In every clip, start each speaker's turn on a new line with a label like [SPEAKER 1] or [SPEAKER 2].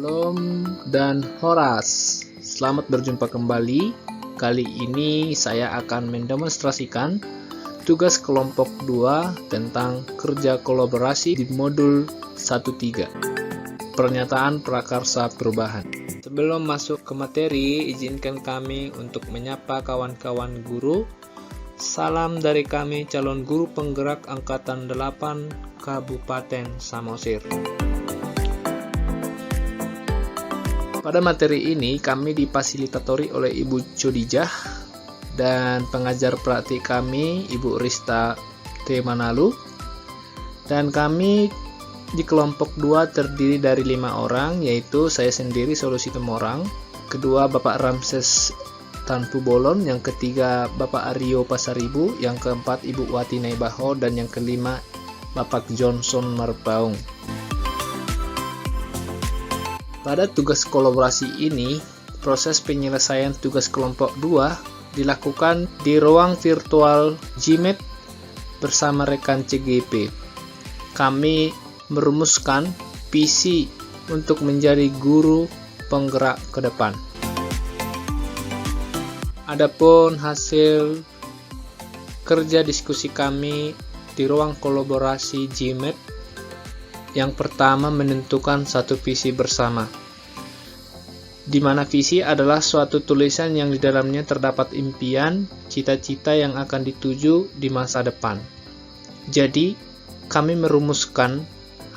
[SPEAKER 1] Shalom dan Horas. Selamat berjumpa kembali. Kali ini saya akan mendemonstrasikan tugas kelompok 2 tentang kerja kolaborasi di modul 1.3. Pernyataan prakarsa perubahan. Sebelum masuk ke materi, izinkan kami untuk menyapa kawan-kawan guru. Salam dari kami calon guru penggerak Angkatan 8 Kabupaten Samosir. Pada materi ini kami difasilitatori oleh Ibu Chodijah dan pengajar praktik kami Ibu Rista T. Manalu. Dan kami di kelompok 2 terdiri dari 5 orang, yaitu saya sendiri Solusi Temorang, kedua Bapak Ramses Tanpu Bolon, yang ketiga Bapak Aryo Pasaribu, yang keempat Ibu Wati Naibaho, dan yang kelima Bapak Johnson Marbaung. Pada tugas kolaborasi ini, proses penyelesaian tugas kelompok 2 dilakukan di ruang virtual GMAT bersama rekan CGP. Kami merumuskan visi untuk menjadi guru penggerak ke depan. Adapun hasil kerja diskusi kami di ruang kolaborasi GMAT, yang pertama menentukan satu visi bersama, di mana visi adalah suatu tulisan yang di dalamnya terdapat impian, cita-cita yang akan dituju di masa depan. Jadi, kami merumuskan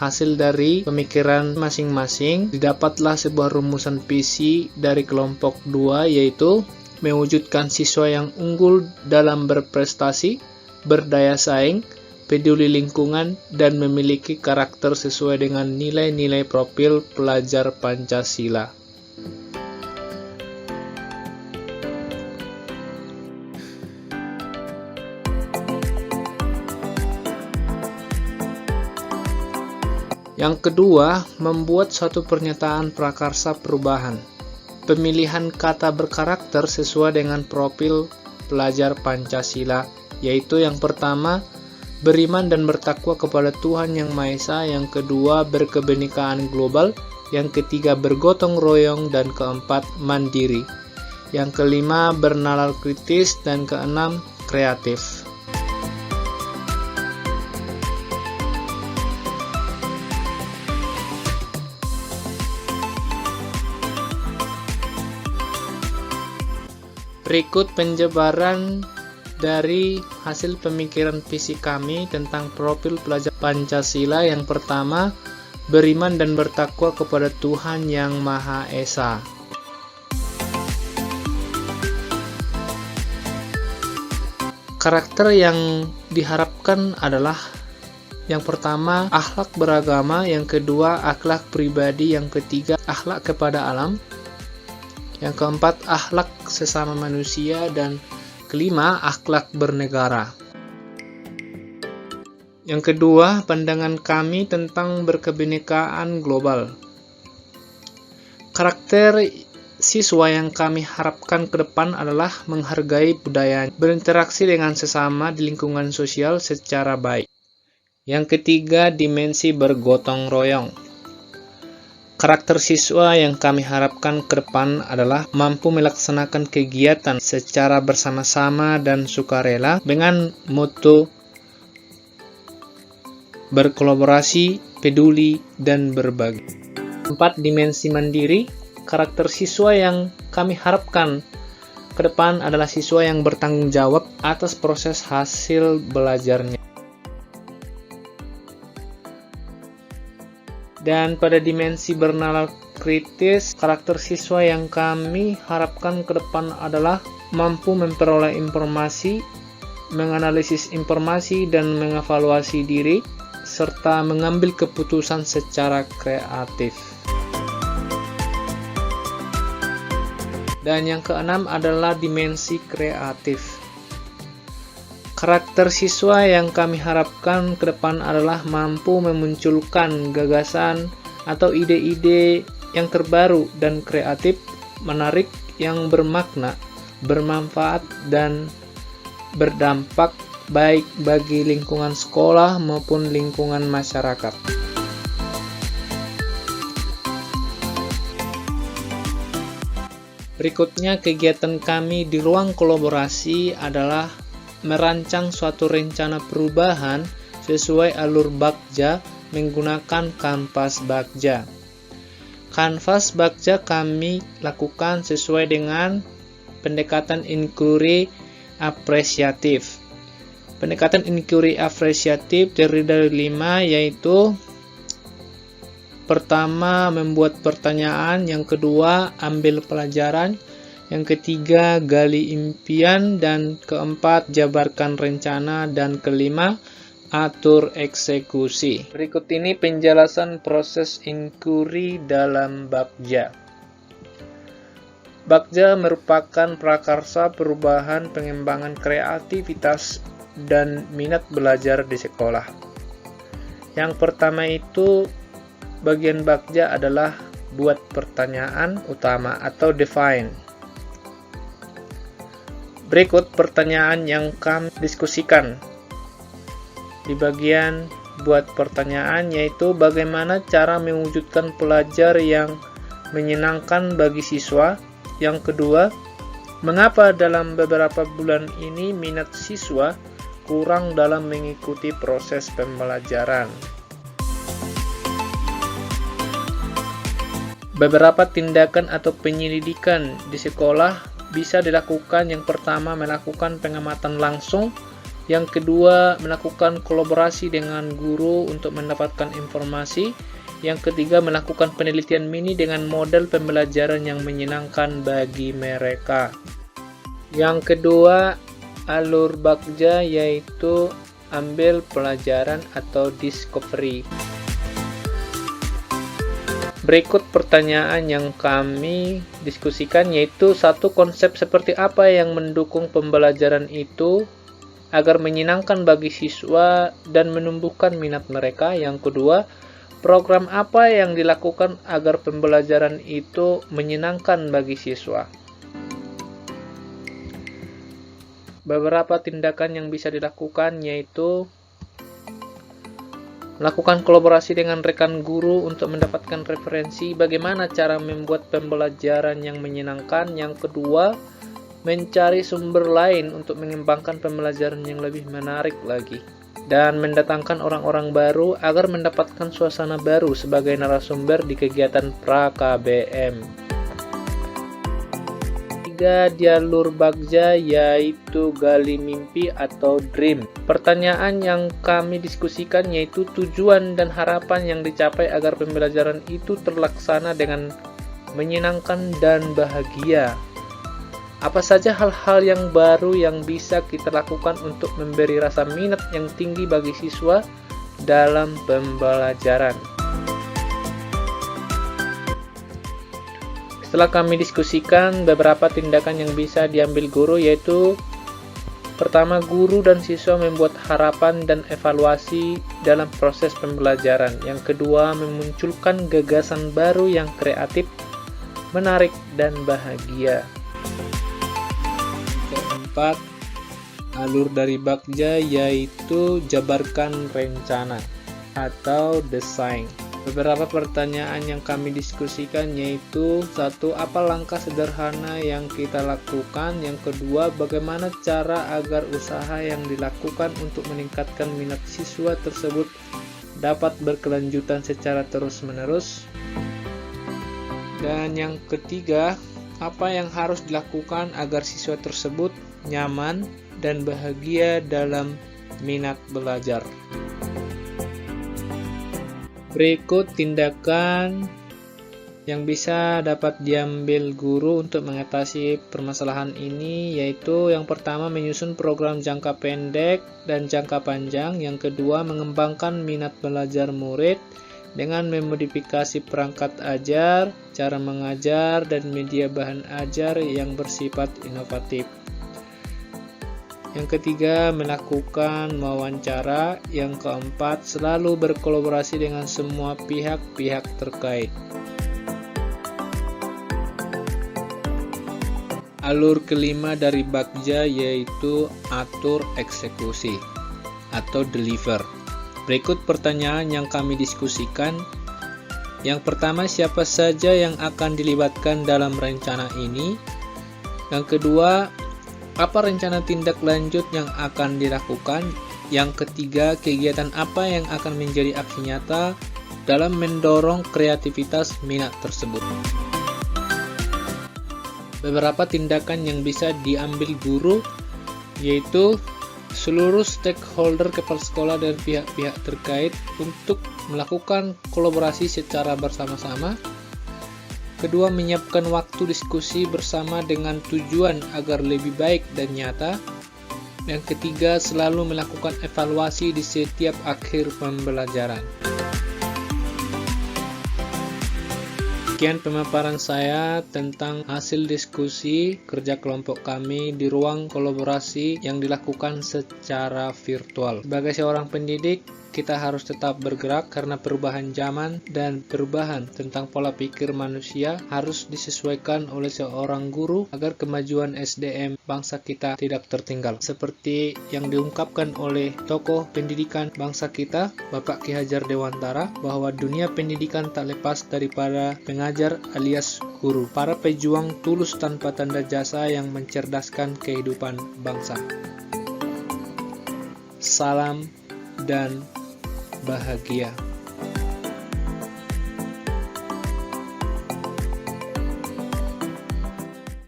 [SPEAKER 1] hasil dari pemikiran masing-masing. Didapatlah sebuah rumusan visi dari kelompok 2, yaitu mewujudkan siswa yang unggul dalam berprestasi, berdaya saing, peduli lingkungan, dan memiliki karakter sesuai dengan nilai-nilai profil pelajar Pancasila. Yang kedua, membuat suatu pernyataan prakarsa perubahan. Pemilihan kata berkarakter sesuai dengan profil pelajar Pancasila, yaitu yang pertama, beriman dan bertakwa kepada Tuhan Yang Maha Esa, yang kedua, berkebenekaan global, yang ketiga, bergotong royong, dan keempat, mandiri, yang kelima, bernalar kritis, dan keenam, kreatif. Berikut penjabaran dari hasil pemikiran visi kami tentang profil pelajar Pancasila. Yang pertama, beriman dan bertakwa kepada Tuhan Yang Maha Esa. Karakter yang diharapkan adalah yang pertama, akhlak beragama, yang kedua, akhlak pribadi, yang ketiga, akhlak kepada alam, yang keempat, akhlak sesama manusia, dan kelima, akhlak bernegara. Yang kedua, pandangan kami tentang berkebenekaan global. Karakter siswa yang kami harapkan ke depan adalah menghargai budaya, berinteraksi dengan sesama di lingkungan sosial secara baik. Yang ketiga, dimensi bergotong royong. Karakter siswa yang kami harapkan ke depan adalah mampu melaksanakan kegiatan secara bersama-sama dan sukarela dengan moto berkolaborasi, peduli, dan berbagi. 4. Dimensi mandiri. Karakter siswa yang kami harapkan ke depan adalah siswa yang bertanggung jawab atas proses hasil belajarnya. Dan pada dimensi bernalar kritis, karakter siswa yang kami harapkan ke depan adalah mampu memperoleh informasi, menganalisis informasi, dan mengevaluasi diri, serta mengambil keputusan secara kreatif. Dan yang keenam adalah dimensi kreatif. Karakter siswa yang kami harapkan ke depan adalah mampu memunculkan gagasan atau ide-ide yang terbaru dan kreatif, menarik, yang bermakna, bermanfaat, dan berdampak baik bagi lingkungan sekolah maupun lingkungan masyarakat. Berikutnya, kegiatan kami di ruang kolaborasi adalah merancang suatu rencana perubahan sesuai alur Bagja menggunakan kanvas Bagja. Kanvas Bagja kami lakukan sesuai dengan pendekatan inquiry apresiatif. Pendekatan inquiry apresiatif terdiri dari 5, yaitu pertama, membuat pertanyaan, yang kedua, ambil pelajaran, yang ketiga, gali impian, dan keempat, jabarkan rencana, dan kelima, atur eksekusi. Berikut ini penjelasan proses inquiry dalam Bagja. Bagja merupakan prakarsa perubahan pengembangan kreativitas dan minat belajar di sekolah. Yang pertama itu, bagian Bagja adalah buat pertanyaan utama atau define. Berikut pertanyaan yang kami diskusikan. Di bagian buat pertanyaan, yaitu bagaimana cara mewujudkan pelajar yang menyenangkan bagi siswa. Yang kedua, mengapa dalam beberapa bulan ini minat siswa kurang dalam mengikuti proses pembelajaran. Beberapa tindakan atau penyelidikan di sekolah bisa dilakukan. Yang pertama, melakukan pengamatan langsung. Yang kedua, melakukan kolaborasi dengan guru untuk mendapatkan informasi. Yang ketiga, melakukan penelitian mini dengan model pembelajaran yang menyenangkan bagi mereka. Yang kedua, alur Bagja, yaitu ambil pelajaran atau discovery. Berikut pertanyaan yang kami diskusikan, yaitu satu, konsep seperti apa yang mendukung pembelajaran itu agar menyenangkan bagi siswa dan menumbuhkan minat mereka. Yang kedua, program apa yang dilakukan agar pembelajaran itu menyenangkan bagi siswa. Beberapa tindakan yang bisa dilakukan, yaitu melakukan kolaborasi dengan rekan guru untuk mendapatkan referensi bagaimana cara membuat pembelajaran yang menyenangkan. Yang kedua, mencari sumber lain untuk mengembangkan pembelajaran yang lebih menarik lagi, dan mendatangkan orang-orang baru agar mendapatkan suasana baru sebagai narasumber di kegiatan pra-KBM. 3, jalur Bagja, yaitu gali mimpi atau dream. Pertanyaan yang kami diskusikan yaitu tujuan dan harapan yang dicapai agar pembelajaran itu terlaksana dengan menyenangkan dan bahagia. Apa saja hal-hal yang baru yang bisa kita lakukan untuk memberi rasa minat yang tinggi bagi siswa dalam pembelajaran. Setelah kami diskusikan beberapa tindakan yang bisa diambil guru, yaitu pertama, guru dan siswa membuat harapan dan evaluasi dalam proses pembelajaran. Yang kedua, memunculkan gagasan baru yang kreatif, menarik, dan bahagia. Keempat, alur dari Bagja, yaitu jabarkan rencana atau desain. Beberapa pertanyaan yang kami diskusikan yaitu satu, apa langkah sederhana yang kita lakukan. Yang kedua, bagaimana cara agar usaha yang dilakukan untuk meningkatkan minat siswa tersebut dapat berkelanjutan secara terus-menerus. Dan yang ketiga, apa yang harus dilakukan agar siswa tersebut nyaman dan bahagia dalam minat belajar. Berikut tindakan yang bisa dapat diambil guru untuk mengatasi permasalahan ini, yaitu yang pertama, menyusun program jangka pendek dan jangka panjang. Yang kedua, mengembangkan minat belajar murid dengan memodifikasi perangkat ajar, cara mengajar, dan media bahan ajar yang bersifat inovatif. Yang ketiga, melakukan wawancara. Yang keempat, selalu berkolaborasi dengan semua pihak-pihak terkait. Alur kelima dari Bagja yaitu atur eksekusi atau deliver. Berikut pertanyaan yang kami diskusikan. Yang pertama, siapa saja yang akan dilibatkan dalam rencana ini? Yang kedua, apa rencana tindak lanjut yang akan dilakukan? Yang ketiga, kegiatan apa yang akan menjadi aksi nyata dalam mendorong kreativitas minat tersebut? Beberapa tindakan yang bisa diambil guru yaitu seluruh stakeholder kepala sekolah dan pihak-pihak terkait untuk melakukan kolaborasi secara bersama-sama. Kedua, menyiapkan waktu diskusi bersama dengan tujuan agar lebih baik dan nyata. Yang ketiga, selalu melakukan evaluasi di setiap akhir pembelajaran. Sekian pemaparan saya tentang hasil diskusi kerja kelompok kami di ruang kolaborasi yang dilakukan secara virtual. Sebagai seorang pendidik, kita harus tetap bergerak karena perubahan zaman dan perubahan tentang pola pikir manusia harus disesuaikan oleh seorang guru agar kemajuan SDM bangsa kita tidak tertinggal. Seperti yang diungkapkan oleh tokoh pendidikan bangsa kita, Bapak Ki Hajar Dewantara, bahwa dunia pendidikan tak lepas daripada pengajar alias guru, para pejuang tulus tanpa tanda jasa yang mencerdaskan kehidupan bangsa. Salam dan bahagia.